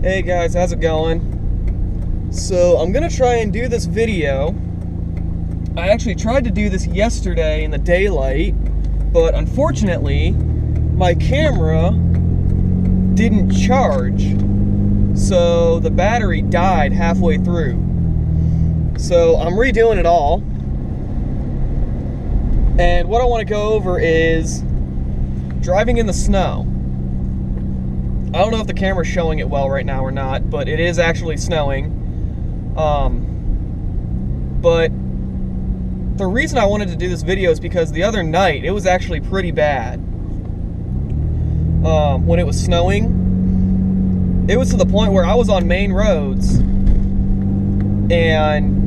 Hey guys, how's it going? So I'm gonna try and do this video. I actually tried to do this yesterday in the daylight, but unfortunately my camera didn't charge, so the battery died halfway through. So I'm redoing it all, and what I want to go over is driving in the snow. I don't know if the camera's showing it well right now or not, but it is actually snowing. But the reason I wanted to do this video is because the other night it was actually pretty bad. When it was snowing, it was to the point where I was on main roads, and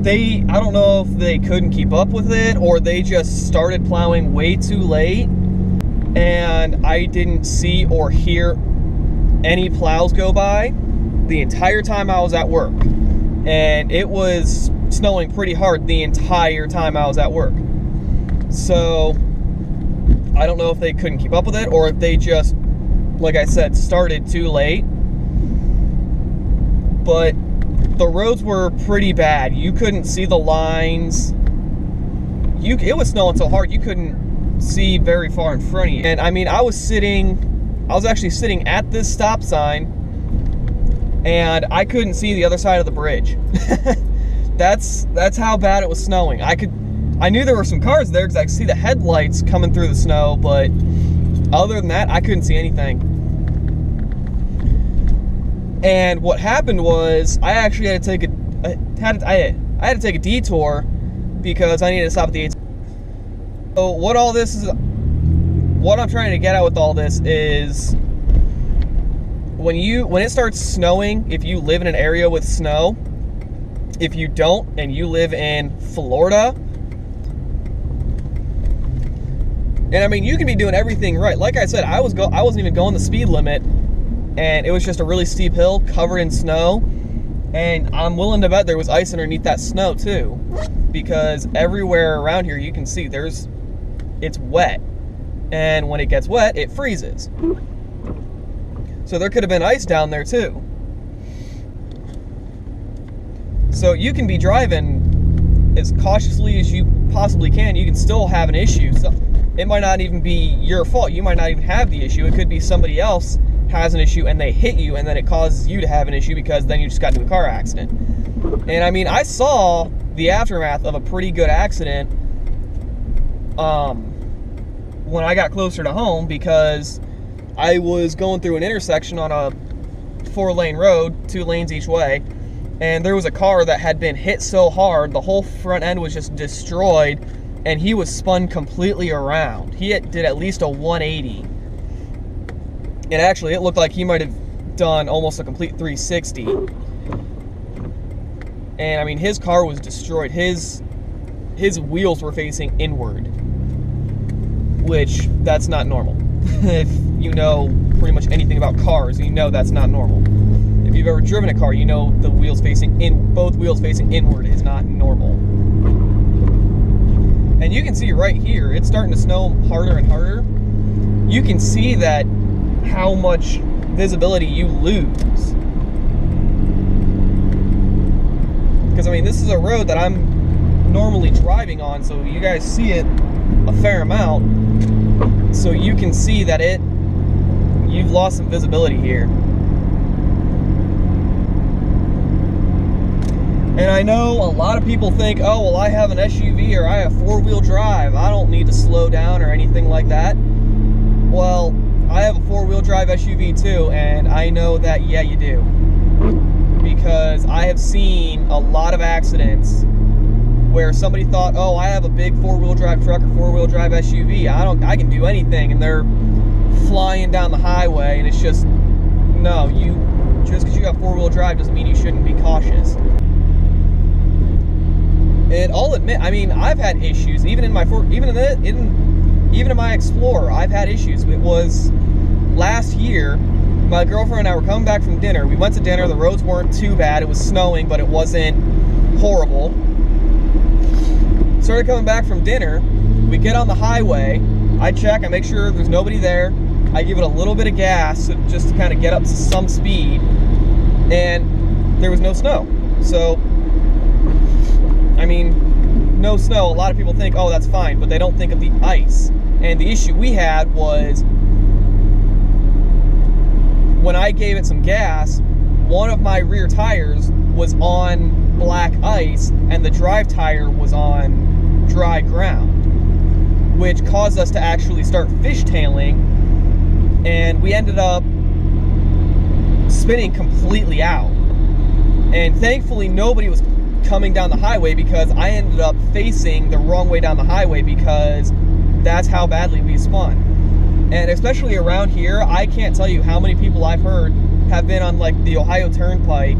I don't know if they couldn't keep up with it or they just started plowing way too late, and I didn't see or hear any plows go by the entire time I was at work. And it was snowing pretty hard the entire time I was at work. So I don't know if they couldn't keep up with it or if they just, like I said, started too late. But the roads were pretty bad. You couldn't see the lines. It was snowing so hard you couldn't see very far in front of you. And I mean, I was actually sitting at this stop sign, and I couldn't see the other side of the bridge. That's how bad it was snowing. I knew there were some cars there because I could see the headlights coming through the snow, but other than that, I couldn't see anything. And what happened was I actually had to take I had to take a detour because I needed to stop at the 8. So what I'm trying to get at with all this is when it starts snowing, if you live in an area with snow, if you don't and you live in Florida, and I mean, you can be doing everything right. Like I said, I wasn't even going the speed limit, and it was just a really steep hill covered in snow, and I'm willing to bet there was ice underneath that snow too, because everywhere around here you can see it's wet, and when it gets wet, it freezes. So there could have been ice down there too. So you can be driving as cautiously as you possibly can. You can still have an issue. So it might not even be your fault. You might not even have the issue. It could be somebody else has an issue and they hit you, and then it causes you to have an issue because then you just got into a car accident. And I mean, I saw the aftermath of a pretty good accident when I got closer to home, because I was going through an intersection on a 4-lane road, 2 lanes each way, and there was a car that had been hit so hard, the whole front end was just destroyed, and he was spun completely around. He did at least a 180. And actually, it looked like he might have done almost a complete 360. And I mean, his car was destroyed. His wheels were facing inward, which that's not normal. If you know pretty much anything about cars, you know that's not normal. If you've ever driven a car, you know both wheels facing inward is not normal. And you can see right here, it's starting to snow harder and harder. You can see that how much visibility you lose. Because I mean, this is a road that I'm normally driving on, so you guys see it a fair amount. So you can see that you've lost some visibility here. And I know a lot of people think, oh, well, I have an SUV or I have 4-wheel drive. I don't need to slow down or anything like that. Well, I have a 4-wheel drive SUV too, and I know that, yeah, you do. Because I have seen a lot of accidents where somebody thought, oh, I have a big 4-wheel drive truck or 4-wheel drive SUV. I can do anything, and they're flying down the highway, and it's just, no, just because you have 4-wheel drive doesn't mean you shouldn't be cautious. And I'll admit, I mean, I've had issues, even in my Explorer, I've had issues. It was last year, my girlfriend and I were coming back from dinner. We went to dinner, the roads weren't too bad, it was snowing, but it wasn't horrible. Started coming back from dinner, we get on the highway, I check, I make sure there's nobody there, I give it a little bit of gas just to kind of get up to some speed, and there was no snow. So, I mean, no snow. A lot of people think, oh, that's fine, but they don't think of the ice. And the issue we had was when I gave it some gas, one of my rear tires was on black ice and the drive tire was on dry ground, which caused us to actually start fishtailing, and we ended up spinning completely out. And thankfully nobody was coming down the highway, because I ended up facing the wrong way down the highway because that's how badly we spun. And especially around here, I can't tell you how many people I've heard have been on like the Ohio Turnpike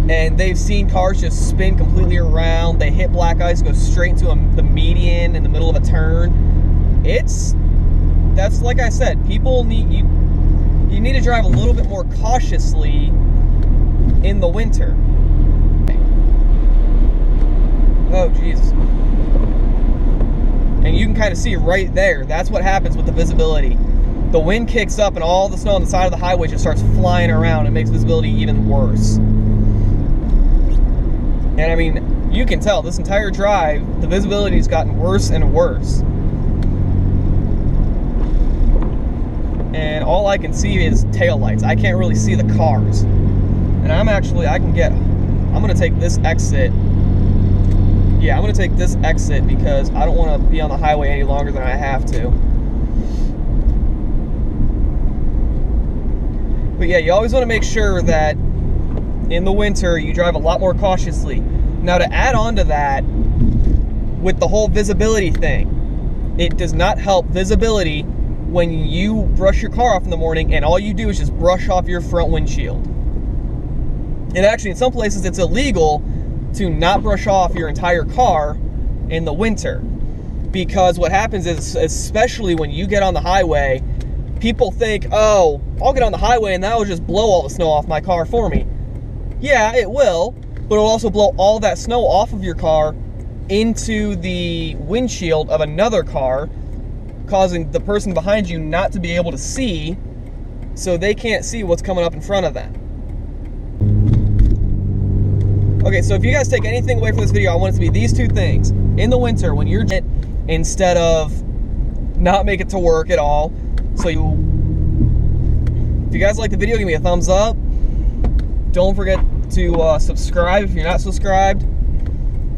and they've seen cars just spin completely around. They hit black ice, go straight into the median in the middle of a turn. That's like I said, people need, you need to drive a little bit more cautiously in the winter. Oh, Jesus. And you can kind of see right there, that's what happens with the visibility. The wind kicks up and all the snow on the side of the highway just starts flying around. It makes visibility even worse. And I mean, you can tell this entire drive, the visibility has gotten worse and worse. And all I can see is taillights. I can't really see the cars. And I'm gonna take this exit. Yeah, I'm gonna take this exit because I don't wanna be on the highway any longer than I have to. But yeah, you always wanna make sure that in the winter you drive a lot more cautiously. Now, to add on to that, with the whole visibility thing, it does not help visibility when you brush your car off in the morning and all you do is just brush off your front windshield. And actually, in some places, it's illegal to not brush off your entire car in the winter. Because what happens is, especially when you get on the highway, people think, oh, I'll get on the highway and that will just blow all the snow off my car for me. Yeah, it will, but it'll also blow all that snow off of your car into the windshield of another car, causing the person behind you not to be able to see, so they can't see what's coming up in front of them. Okay, so if you guys take anything away from this video, I want it to be these two things. In the winter, when you're instead of not make it to work at all, so if you guys like the video, give me a thumbs up. Don't forget to subscribe if you're not subscribed.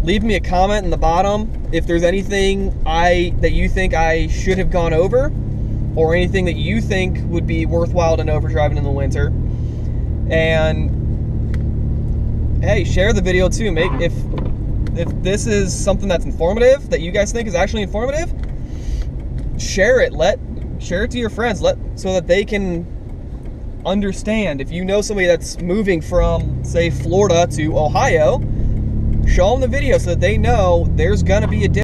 Leave me a comment in the bottom if there's anything that you think I should have gone over, or anything that you think would be worthwhile to know for driving in the winter. And hey, share the video too. If this is something that's informative, that you guys think is actually informative, share it. Share it to your friends, so that they can understand. If you know somebody that's moving from, say, Florida to Ohio, show them the video so that they know there's gonna be a difference.